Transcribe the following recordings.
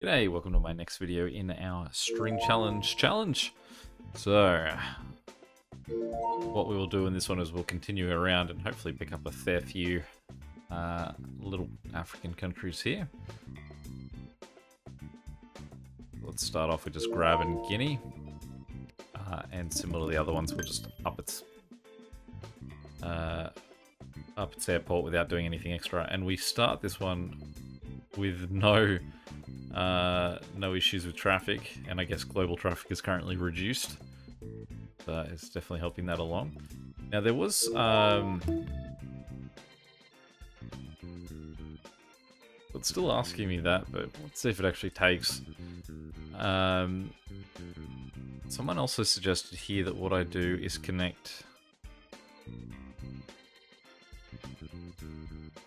G'day, welcome to my next video in our string challenge. So, what we will do in this one is we'll continue around and hopefully pick up a fair few little African countries here. Let's start off with just grabbing Guinea, and similar to the other ones, we'll just up its airport without doing anything extra. And we start this one with no issues with traffic, and I guess global traffic is currently reduced. It's definitely helping that along. Now there was it's still asking me that, but let's see if it actually takes. Someone also suggested here that what I do is connect.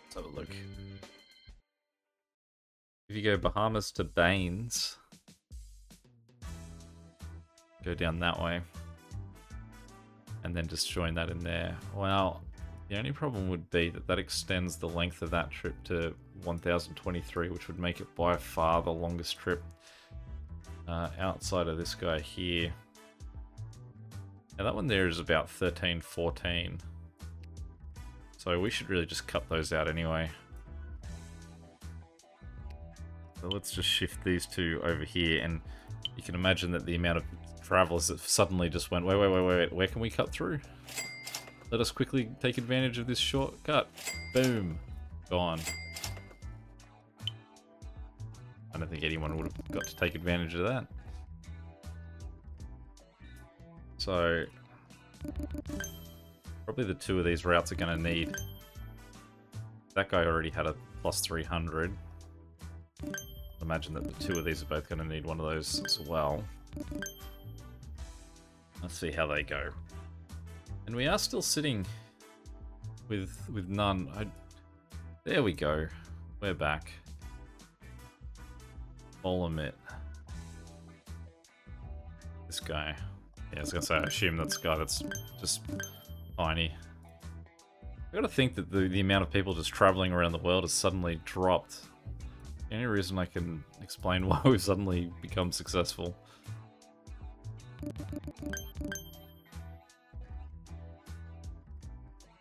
Let's have a look. If you go Bahamas to Baines, go down that way, and then just join that in there. Well, the only problem would be that that extends the length of that trip to 1023, which would make it by far the longest trip outside of this guy here. Now that one there is about 13, 14. So we should really just cut those out anyway. So let's just shift these two over here, and you can imagine that the amount of travelers that suddenly just went, wait, where can we cut through? Let us quickly take advantage of this shortcut. Boom. Gone. I don't think anyone would have got to take advantage of that. So, probably the two of these routes are going to need... That guy already had a plus 300. Imagine that the two of these are both going to need one of those as well. Let's see how they go. And we are still sitting with none. There we go. We're back. Limit. This guy. Yeah, I was going to say, I assume that's the guy that's just tiny. I gotta think that the amount of people just traveling around the world has suddenly dropped. The only reason I can explain why we've suddenly become successful.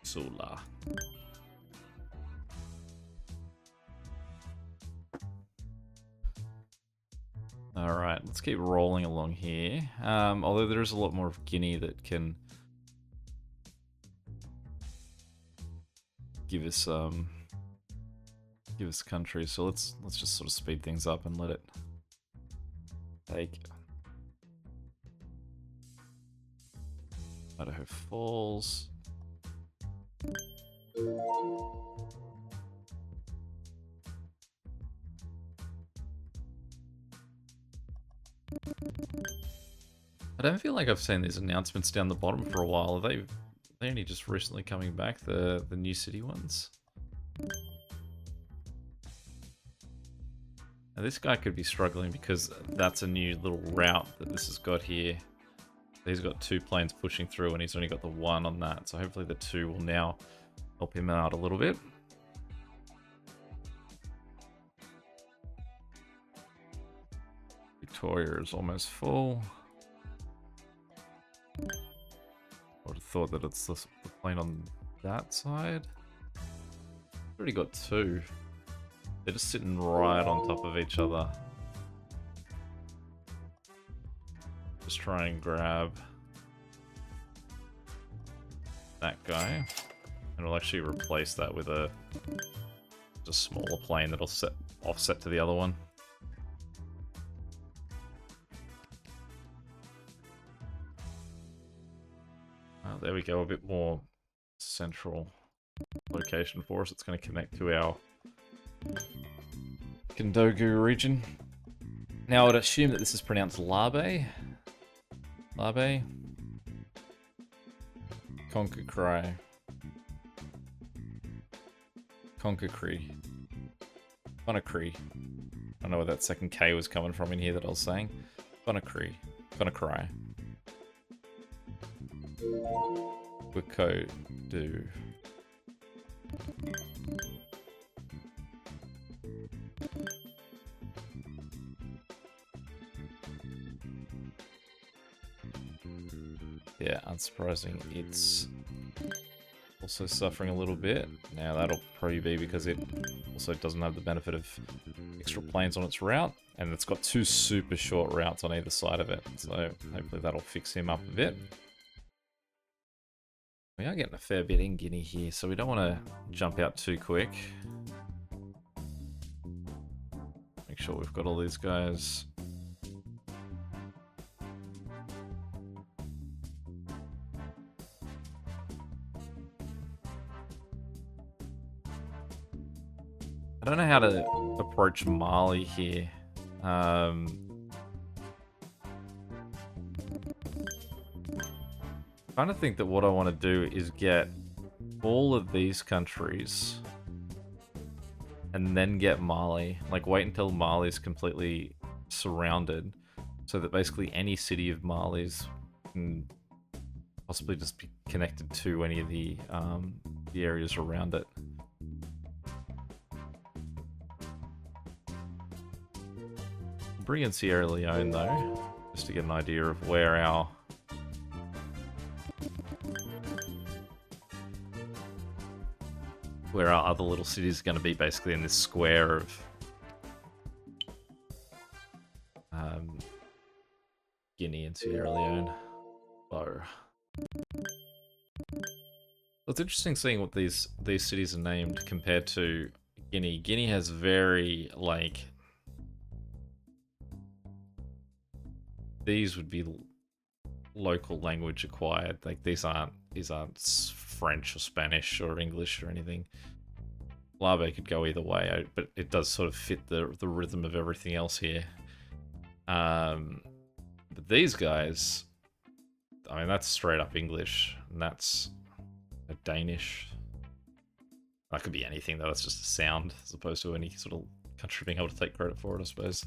Sula. Alright, let's keep rolling along here. Although there is a lot more of Guinea that can give us country, so let's just sort of speed things up and let it take. Idaho Falls. I don't feel like I've seen these announcements down the bottom for a while. Are they only just recently coming back, the new city ones? Now this guy could be struggling because that's a new little route that this has got here. He's got two planes pushing through and he's only got the one on that, so hopefully the two will now help him out a little bit. Victoria is almost full. I would have thought that it's the plane on that side. Already got two. They're just sitting right on top of each other. Just try and grab that guy. And we'll actually replace that with a smaller plane that'll offset to the other one. Oh, there we go, a bit more central location for us. It's going to connect to our Kendogu region. Now I would assume that this is pronounced Labe. Labe. Conakry. Conakry. Conakry. I don't know where that second K was coming from in here that I was saying. Conakry. Conakry. Wikodu. Yeah, unsurprising. It's also suffering a little bit. Now that'll probably be because it also doesn't have the benefit of extra planes on its route, and it's got 2 super short routes on either side of it, so hopefully that'll fix him up a bit. We are getting a fair bit in Guinea here, so we don't want to jump out too quick. Make sure we've got all these guys. I don't know how to approach Mali here. I kind of think that what I want to do is get all of these countries and then get Mali. Like, wait until Mali's completely surrounded so that basically any city of Mali's can possibly just be connected to any of the areas around it. Bring in Sierra Leone though, just to get an idea of where our other little cities are going to be, basically in this square of Guinea and Sierra Leone. So it's interesting seeing what these cities are named compared to Guinea. Guinea has very, like, these would be local language acquired. Like, these aren't French or Spanish or English or anything. Larvae could go either way, but it does sort of fit the rhythm of everything else here. But these guys, I mean, that's straight up English, and that's a Danish. That could be anything though. That's just a sound, as opposed to any sort of country being able to take credit for it, I suppose.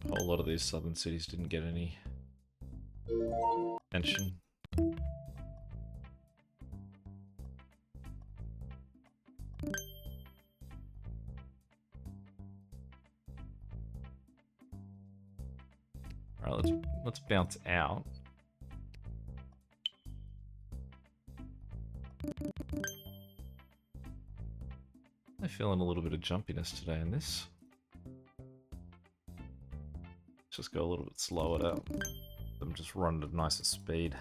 A whole lot of these southern cities didn't get any attention. Alright, let's bounce out. I'm feeling a little bit of jumpiness today in this. Let's just go a little bit slower to them, just run at a nicer speed.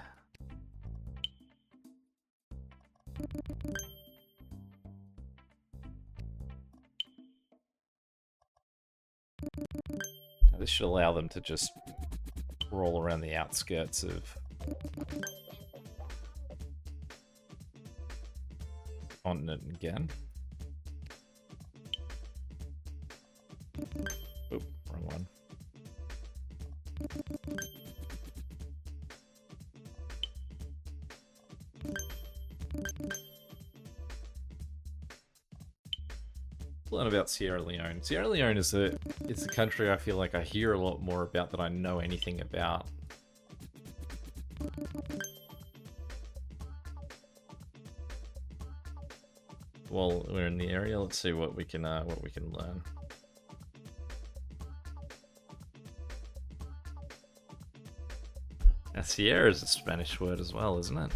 Now, this should allow them to just roll around the outskirts of the continent again. Oop, wrong one. Learn about Sierra Leone. Sierra Leone is a country I feel like I hear a lot more about than I know anything about. While we're in the area, let's see what we can learn. Now, Sierra is a Spanish word as well, isn't it?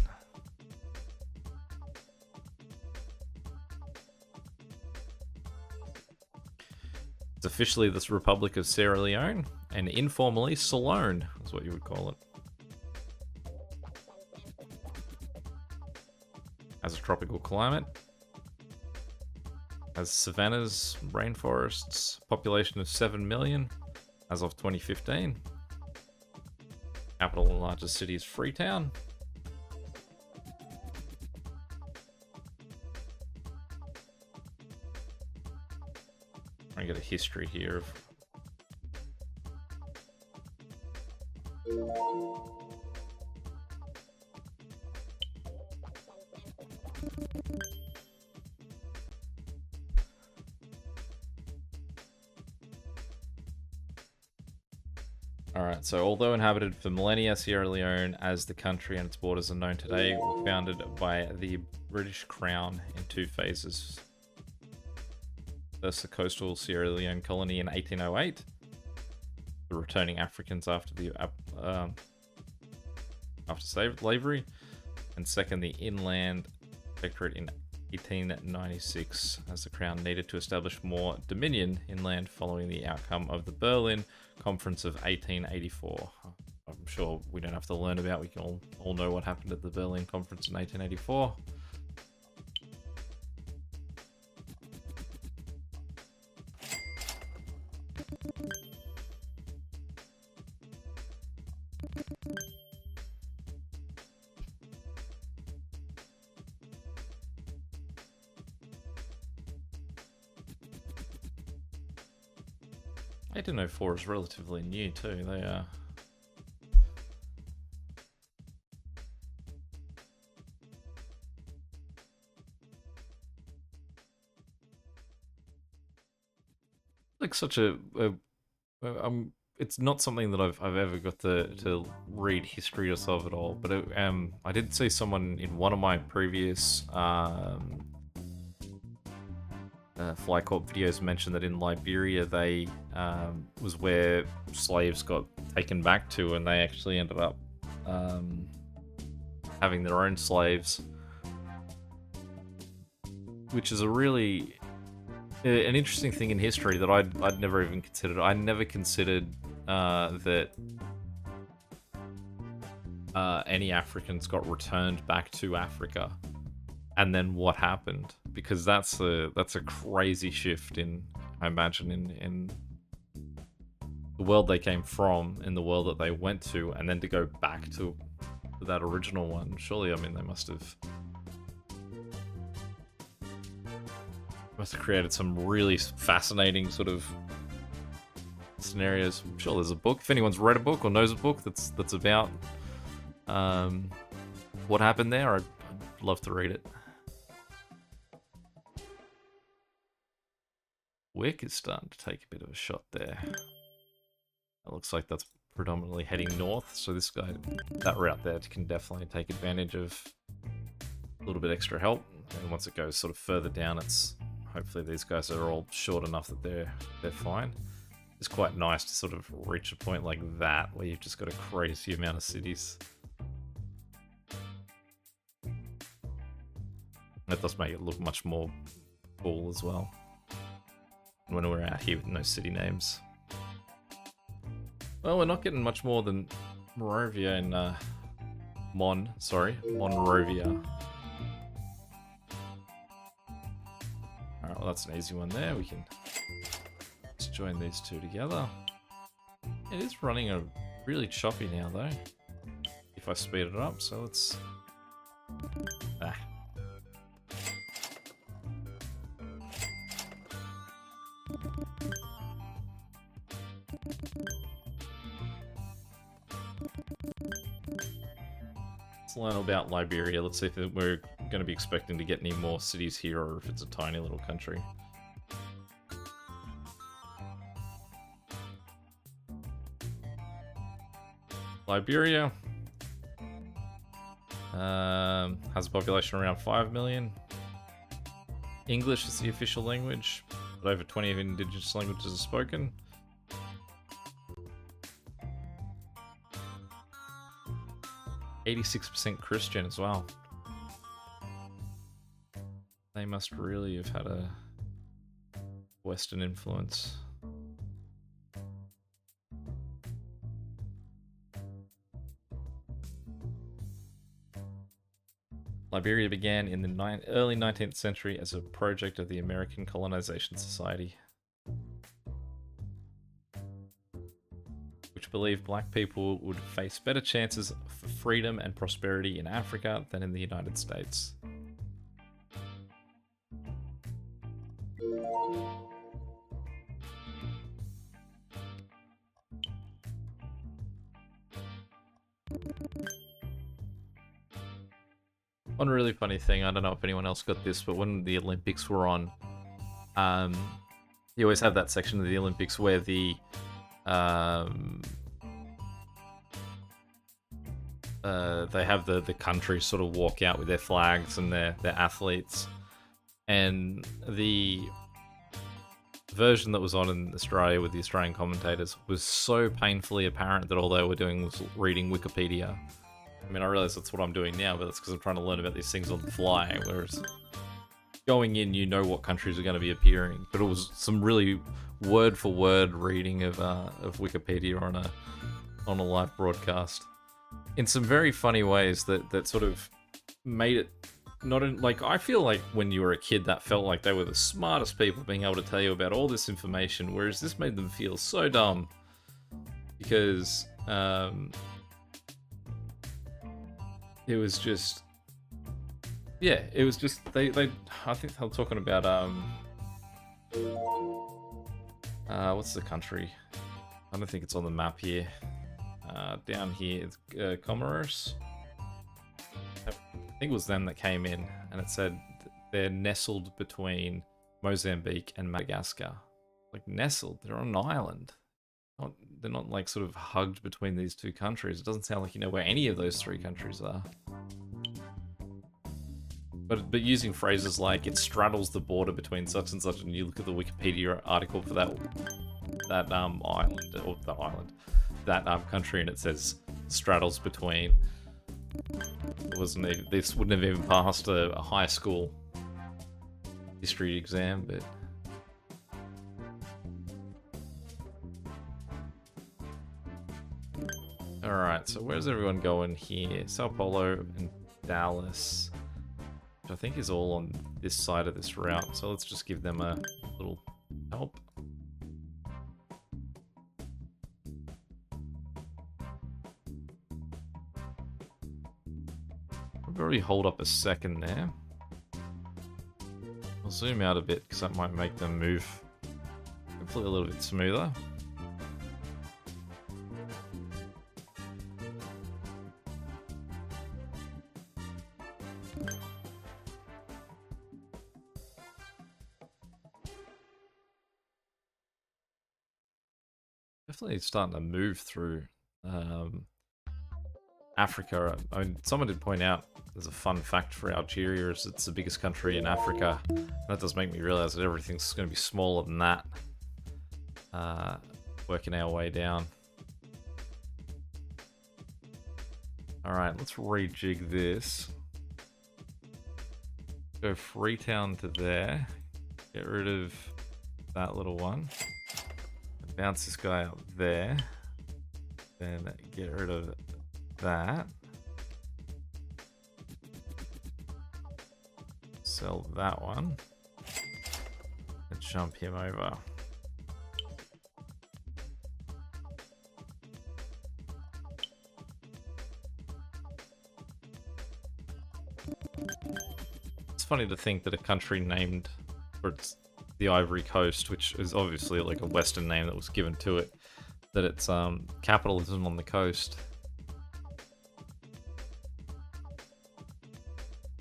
It's officially the Republic of Sierra Leone, and informally Salone is what you would call it. Has a tropical climate, has savannas, rainforests, population of 7 million as of 2015. Capital and largest city is Freetown. I get a history here of Alright, so although inhabited for millennia, Sierra Leone as the country and its borders are known today were founded by the British Crown in 2 phases. versus the coastal Sierra Leone colony in 1808. The returning Africans after the slavery, and second, the inland protectorate in 1896, as the crown needed to establish more dominion inland following the outcome of the Berlin Conference of 1884. I'm sure we don't have to learn about, we can all know what happened at the Berlin Conference in 1884. I didn't know 4 is relatively new too. They are. Like such a it's not something that I've ever got to read history or of at all. But I did see someone in one of my previous Fly Corp videos mention that in Liberia they was where slaves got taken back to, and they actually ended up having their own slaves, which is a really an interesting thing in history that I'd never even considered. I never considered that any Africans got returned back to Africa, and then what happened, because that's a crazy shift in, I imagine, in the world they came from, in the world that they went to, and then to go back to that original one. Surely, I mean, they must have created some really fascinating sort of scenarios. I'm sure there's a book, if anyone's read a book or knows a book that's about what happened there, I'd love to read it. Wick is starting to take a bit of a shot there. It looks like that's predominantly heading north, so this guy, that route there, can definitely take advantage of a little bit extra help. And once it goes sort of further down, it's hopefully these guys are all short enough that they're fine. It's quite nice to sort of reach a point like that where you've just got a crazy amount of cities. That does make it look much more cool as well when we're out here with no city names. Well, we're not getting much more than Monrovia and Monrovia. Alright, well that's an easy one there. We can just join these two together. It is running a really choppy now though, if I speed it up, so let's... Let's learn about Liberia. Let's see if we're going to be expecting to get any more cities here, or if it's a tiny little country. Liberia has a population around 5 million. English is the official language, but over 20 of indigenous languages are spoken. %86% Christian as well. They must really have had a Western influence. Liberia began in the early 19th century as a project of the American Colonization Society, which believed black people would face better chances for freedom and prosperity in Africa than in the United States. One really funny thing, I don't know if anyone else got this, but when the Olympics were on, you always have that section of the Olympics where the they have the countries sort of walk out with their flags and their athletes, and the version that was on in Australia with the Australian commentators was so painfully apparent that all they were doing was reading Wikipedia. I mean, I realize that's what I'm doing now, but that's because I'm trying to learn about these things on the fly, whereas going in, you know what countries are going to be appearing. But it was some really word-for-word reading of Wikipedia on a live broadcast. In some very funny ways that sort of made it not in, like, I feel like when you were a kid that felt like they were the smartest people being able to tell you about all this information, whereas this made them feel so dumb because it was just, yeah, it was just they I think they were talking about what's the country? I don't think it's on the map here. Down here, it's Comoros. I think it was them that came in, and it said they're nestled between Mozambique and Madagascar. Like, nestled, they're on an island. They're not like sort of hugged between these two countries. It doesn't sound like you know where any of those three countries are. But using phrases like it straddles the border between such and such, and you look at the Wikipedia article for that country, and it says straddles between. This wouldn't have even passed a high school history exam, but alright, so where's everyone going here? Sao Paulo and Dallas, which I think is all on this side of this route, so let's just give them a little help. I'll probably hold up a second there. I'll zoom out a bit because that might make them move hopefully a little bit smoother. Definitely starting to move through Africa. I mean, someone did point out there's a fun fact for Algeria is it's the biggest country in Africa. That does make me realize that everything's going to be smaller than that. Working our way down. Alright, let's rejig this. Go Freetown to there. Get rid of that little one. Bounce this guy up there. Then get rid of that. Sell that one. And jump him over. It's funny to think that a country named for the Ivory Coast, which is obviously like a Western name that was given to it, that it's capitalism on the coast.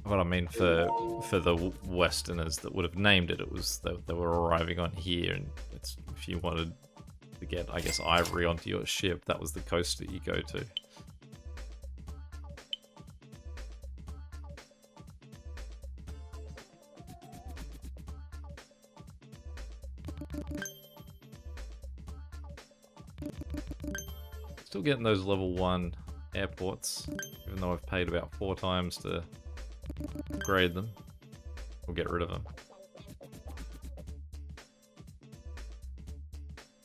What I mean for the Westerners that would have named it, it was they were arriving on here, and it's if you wanted to get, I guess, ivory onto your ship, that was the coast that you go to. Still getting those level 1 airports, even though I've paid about 4 times to upgrade them, or get rid of them.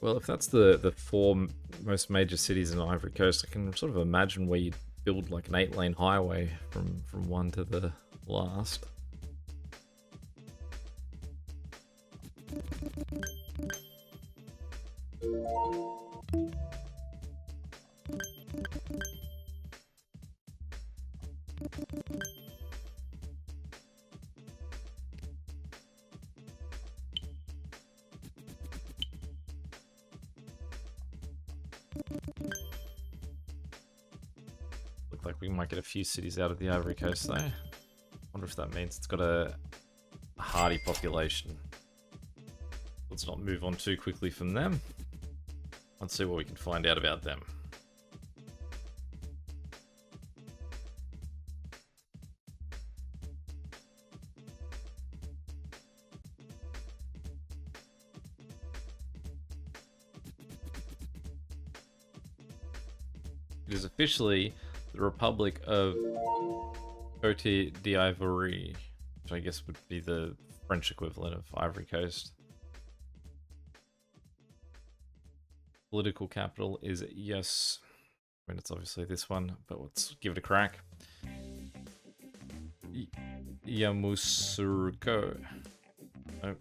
Well, if that's the 4 most major cities in Ivory Coast, I can sort of imagine where you'd build like an 8-lane highway from one to the last. Look like we might get a few cities out of the Ivory Coast though. Wonder if that means it's got a hardy population. Let's not move on too quickly from them. Let's see what we can find out about them. It is officially the Republic of Côte d'Ivoire, which I guess would be the French equivalent of Ivory Coast. Political capital is yes. I mean, it's obviously this one, but let's give it a crack. Yamoussoukro. Oh.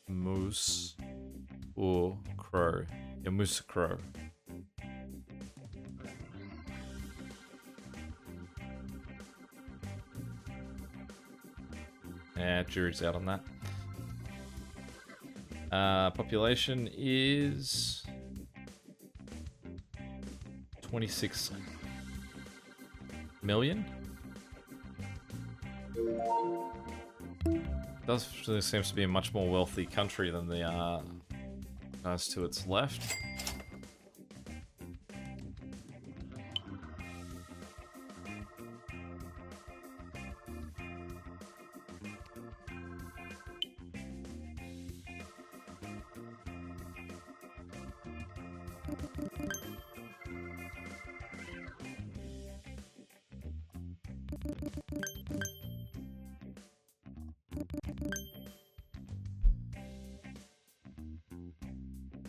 Yamoussoukro. Yamoussoukro. Yeah, jury's out on that. Population is 26 million. Does seems to be a much more wealthy country than the guys to its left.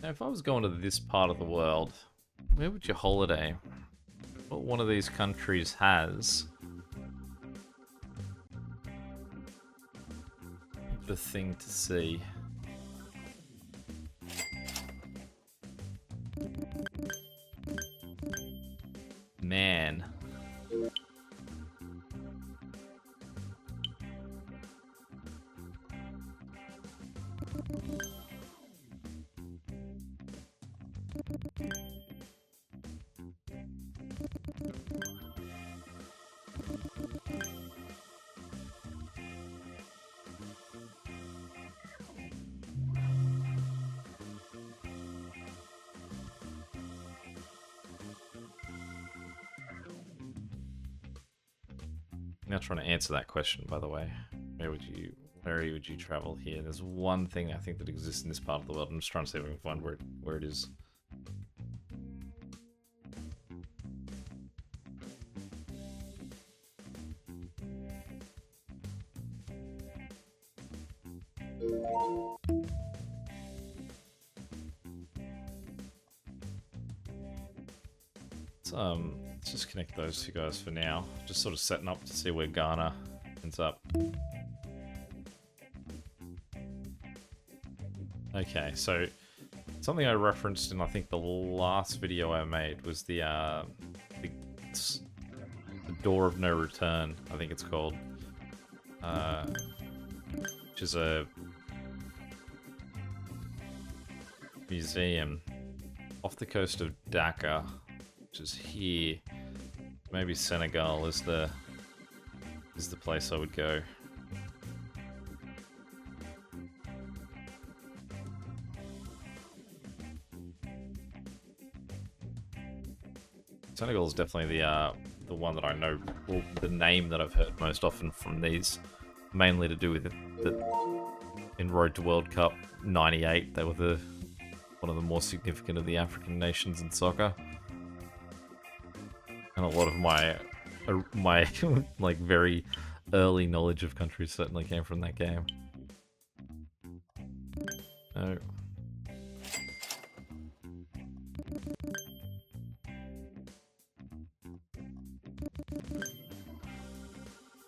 Now, if I was going to this part of the world, where would you holiday? What one of these countries has the thing to see? Man. I'm now trying to answer that question, by the way. Where would you travel here? There's one thing I think that exists in this part of the world. I'm just trying to see if I can find where it is. Let's just connect those two guys for now. Just sort of setting up to see where Ghana ends up. Okay, so something I referenced in I think the last video I made was the Door of No Return, I think it's called, which is a museum off the coast of Dakar, which is here. Maybe Senegal is the place I would go. Senegal is definitely the one that I know, well, the name that I've heard most often from these, mainly to do with in Road to World Cup '98, they were one of the more significant of the African nations in soccer. And a lot of my like very early knowledge of countries certainly came from that game. Oh.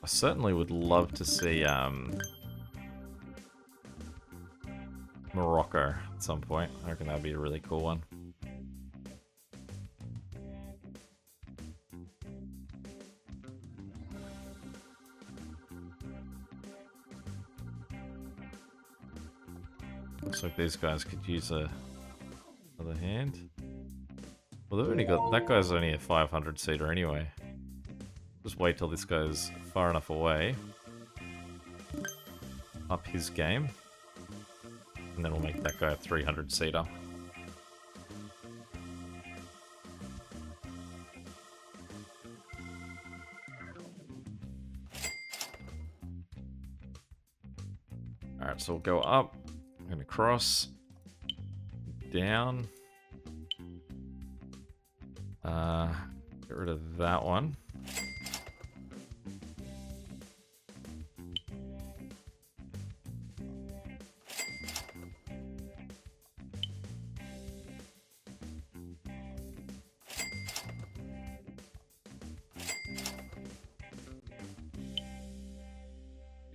I certainly would love to see Morocco at some point. I reckon that'd be a really cool one. Looks like these guys could use another hand. Well, they've only got... that guy's only a 500-seater anyway. Just wait till this goes far enough away. Up his game. And then we'll make that guy a 300-seater. Alright, so we'll go up and across, down, Get rid of that one.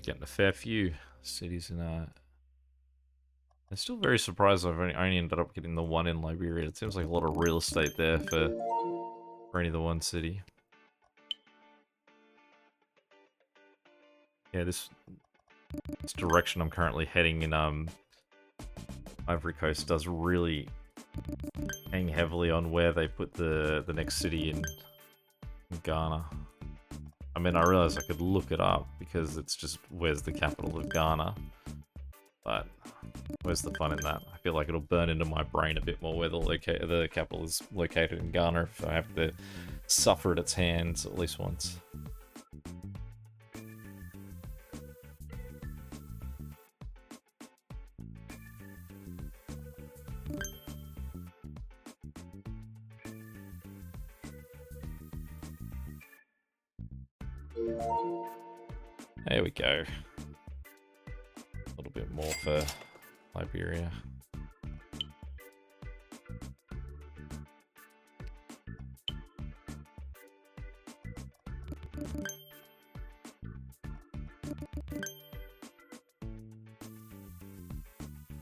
Getting a fair few cities in I'm still very surprised I've only ended up getting the one in Liberia. It seems like a lot of real estate there for only the one city. Yeah, this direction I'm currently heading in Ivory Coast does really hang heavily on where they put the next city in Ghana. I mean, I realize I could look it up because it's just where's the capital of Ghana, but where's the fun in that? I feel like it'll burn into my brain a bit more where the capital is located in Ghana if I have to suffer at its hands at least once. There we go. A little bit more for Liberia.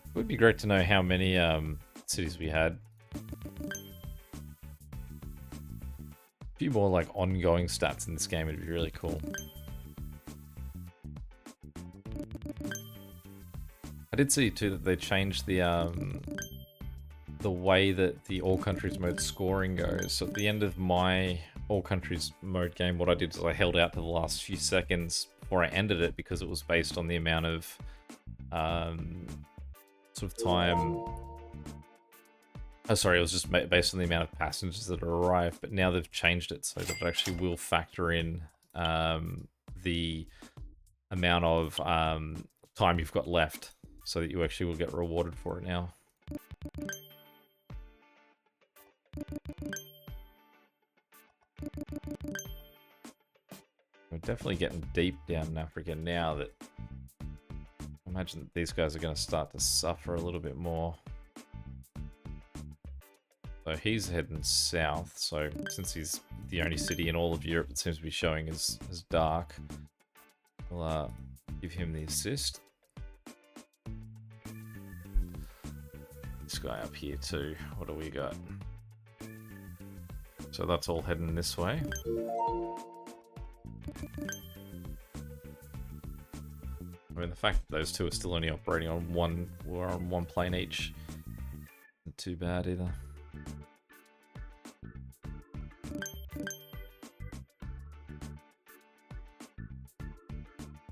It would be great to know how many cities we had. A few more like ongoing stats in this game would be really cool. I did see too that they changed the way that the all countries mode scoring goes. So at the end of my all countries mode game, what I did is I held out to the last few seconds before I ended it because it was based on the amount of sort of time. Oh, sorry, it was just based on the amount of passengers that arrived. But now they've changed it so that it actually will factor in the amount of time you've got left, so that you actually will get rewarded for it now. We're definitely getting deep down in Africa now that I imagine that these guys are going to start to suffer a little bit more. So he's heading south, so since he's the only city in all of Europe that seems to be showing as dark, we'll give him the assist. This guy up here too, what do we got? So that's all heading this way. I mean, the fact that those two are still only operating on one plane each, not too bad either.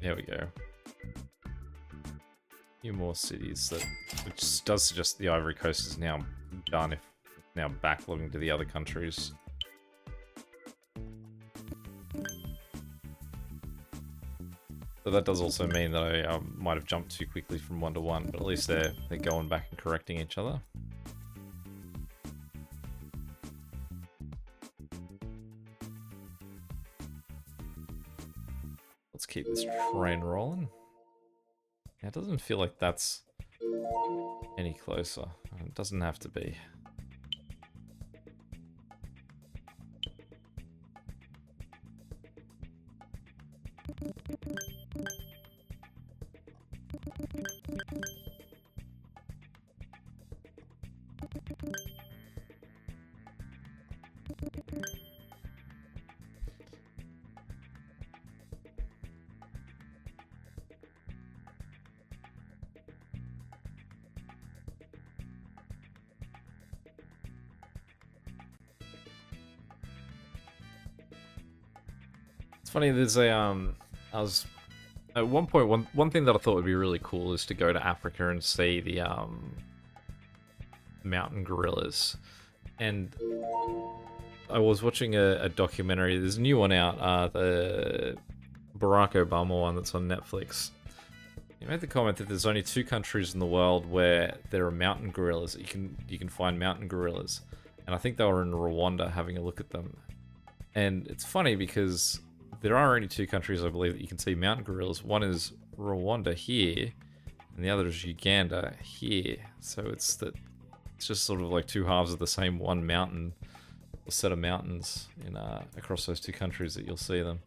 There we go. A few more cities that, which does suggest the Ivory Coast is now done, if now backlogging to the other countries. But that does also mean that I might have jumped too quickly from 1 to 1, but at least they're going back and correcting each other. Let's keep this train rolling. Yeah, it doesn't feel like that's any closer. It doesn't have to be. It's funny, there's a I was at one point one thing that I thought would be really cool is to go to Africa and see the mountain gorillas. And I was watching a documentary. There's a new one out, the Barack Obama one that's on Netflix. He made the comment that there's only 2 countries in the world where there are mountain gorillas. You can find mountain gorillas. And I think they were in Rwanda having a look at them. And it's funny because there are only 2 countries, I believe, that you can see mountain gorillas. One is Rwanda here, and the other is Uganda here. So it's just sort of like 2 halves of the same one mountain, a set of mountains in across those 2 countries that you'll see them.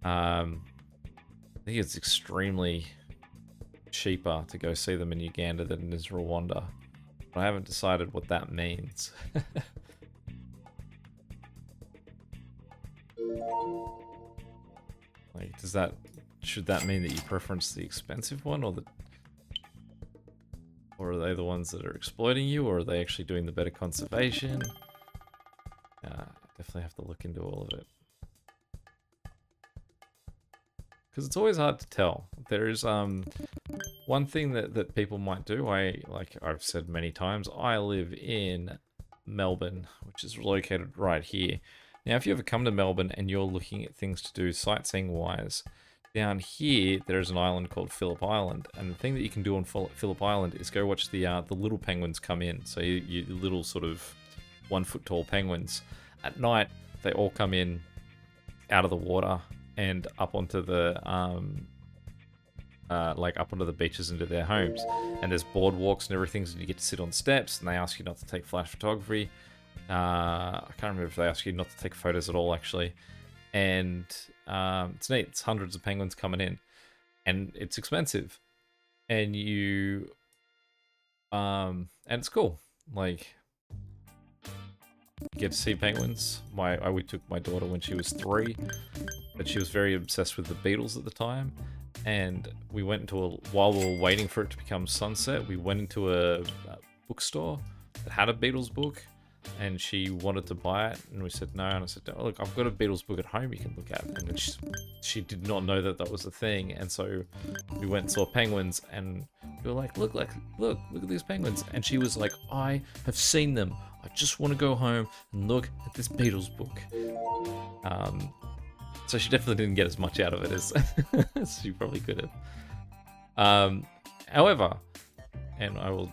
I think it's extremely cheaper to go see them in Uganda than it is Rwanda. But I haven't decided what that means. Like, should that mean that you preference the expensive one, or are they the ones that are exploiting you, or are they actually doing the better conservation? Definitely have to look into all of it. Because it's always hard to tell. There's one thing that people might do. Like I've said many times, I live in Melbourne, which is located right here. Now, if you ever come to Melbourne and you're looking at things to do sightseeing-wise, down here there's an island called Phillip Island, and the thing that you can do on Phillip Island is go watch the little penguins come in. So you little sort of 1-foot-tall penguins. At night, they all come in out of the water and up onto the up onto the beaches into their homes. And there's boardwalks and everything, so you get to sit on steps, and they ask you not to take flash photography. I can't remember if they ask you not to take photos at all, actually. And it's neat. It's hundreds of penguins coming in, and it's expensive. And and it's cool. Like, you get to see penguins. We took my daughter when she was 3, but she was very obsessed with the Beatles at the time. And we went while we were waiting for it to become sunset, we went into a bookstore that had a Beatles book, and she wanted to buy it, and we said no. And I said, oh, look, I've got a Beatles book at home you can look at. And then she did not know that was a thing, and so we went and saw penguins, and we were like, look at these penguins. And she was like, I have seen them. I just want to go home and look at this Beatles book. So she definitely didn't get as much out of it as she probably could have. However, and I will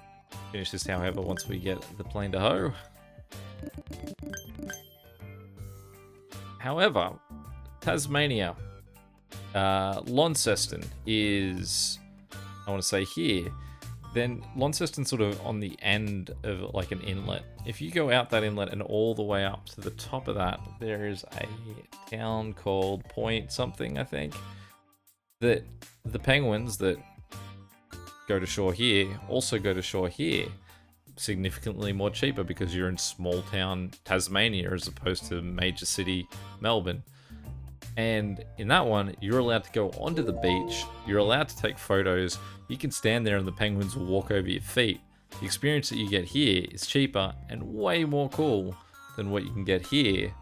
finish this however once we get the plane to hoe. However, Tasmania, Launceston is, I want to say here, then Launceston's sort of on the end of like an inlet. If you go out that inlet and all the way up to the top of that, there is a town called Point something, I think, that the penguins that go to shore here also go to shore here, significantly more cheaper because you're in small town Tasmania as opposed to major city Melbourne. And in that one, you're allowed to go onto the beach, you're allowed to take photos, you can stand there and the penguins will walk over your feet. The experience that you get here is cheaper and way more cool than what you can get here.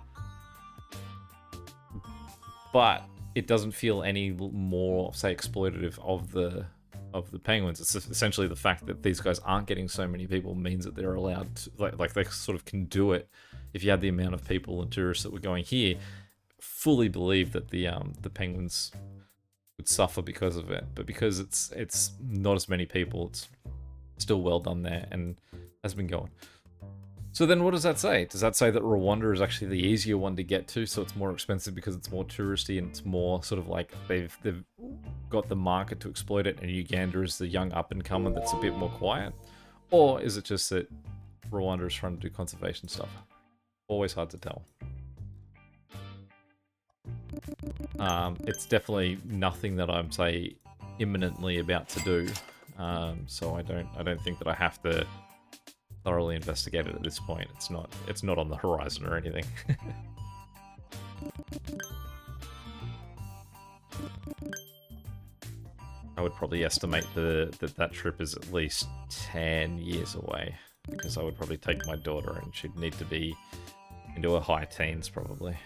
But it doesn't feel any more, say, exploitative of the penguins. It's essentially the fact that these guys aren't getting so many people means that they're allowed to, like they sort of can do it. If you had the amount of people and tourists that were going here, fully believe that the penguins would suffer because of it, but because it's not as many people, it's still well done there and has been going. So then what does that say? Does that say that Rwanda is actually the easier one to get to, so it's more expensive because it's more touristy and it's more sort of like they've got the market to exploit it, and Uganda is the young up-and-comer that's a bit more quiet? Or is it just that Rwanda is trying to do conservation stuff? Always hard to tell. It's definitely nothing that I'm, say, imminently about to do. So I don't think that I have to thoroughly investigate it at this point. It's not on the horizon or anything. I would probably estimate that trip is at least 10 years away, because I would probably take my daughter and she'd need to be into her high teens probably.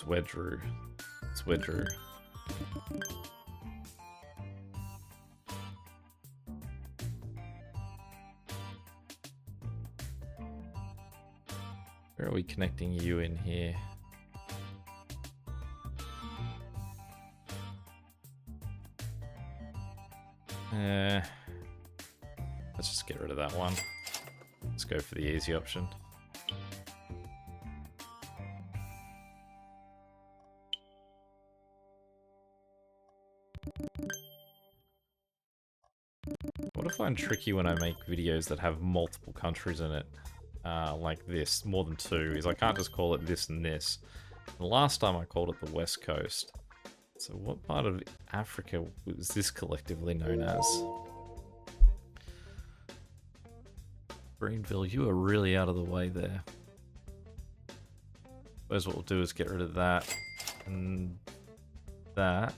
Swedru. are we connecting you in here? Let's just get rid of that one. Let's go for the easy option. What I find tricky when I make videos that have multiple countries in it, like this, more than two, is I can't just call it this and this. The last time I called it the West Coast. So what part of Africa was this collectively known as? Greenville, you are really out of the way there. Suppose what we'll do is get rid of that and that.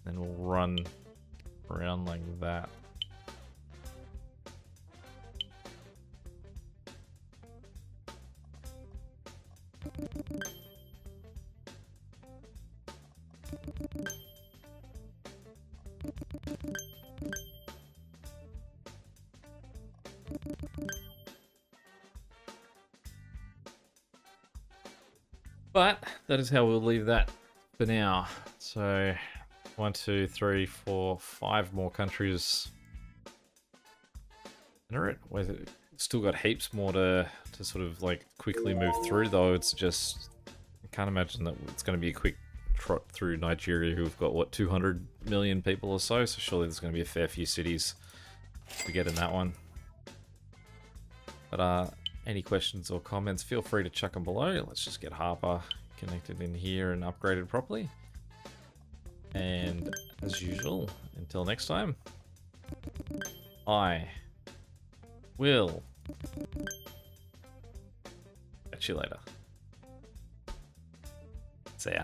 Then we'll run around like that. But that is how we'll leave that for now. So 1, 2, 3, 4, 5 more countries. We've still got heaps more to sort of like quickly move through, though. It's just, I can't imagine that it's going to be a quick trot through Nigeria, who've got what, 200 million people or so. So surely there's going to be a fair few cities to get in that one. But any questions or comments, feel free to chuck them below. Let's just get Harper connected in here and upgraded properly. And as usual, until next time, I will catch you later. See ya.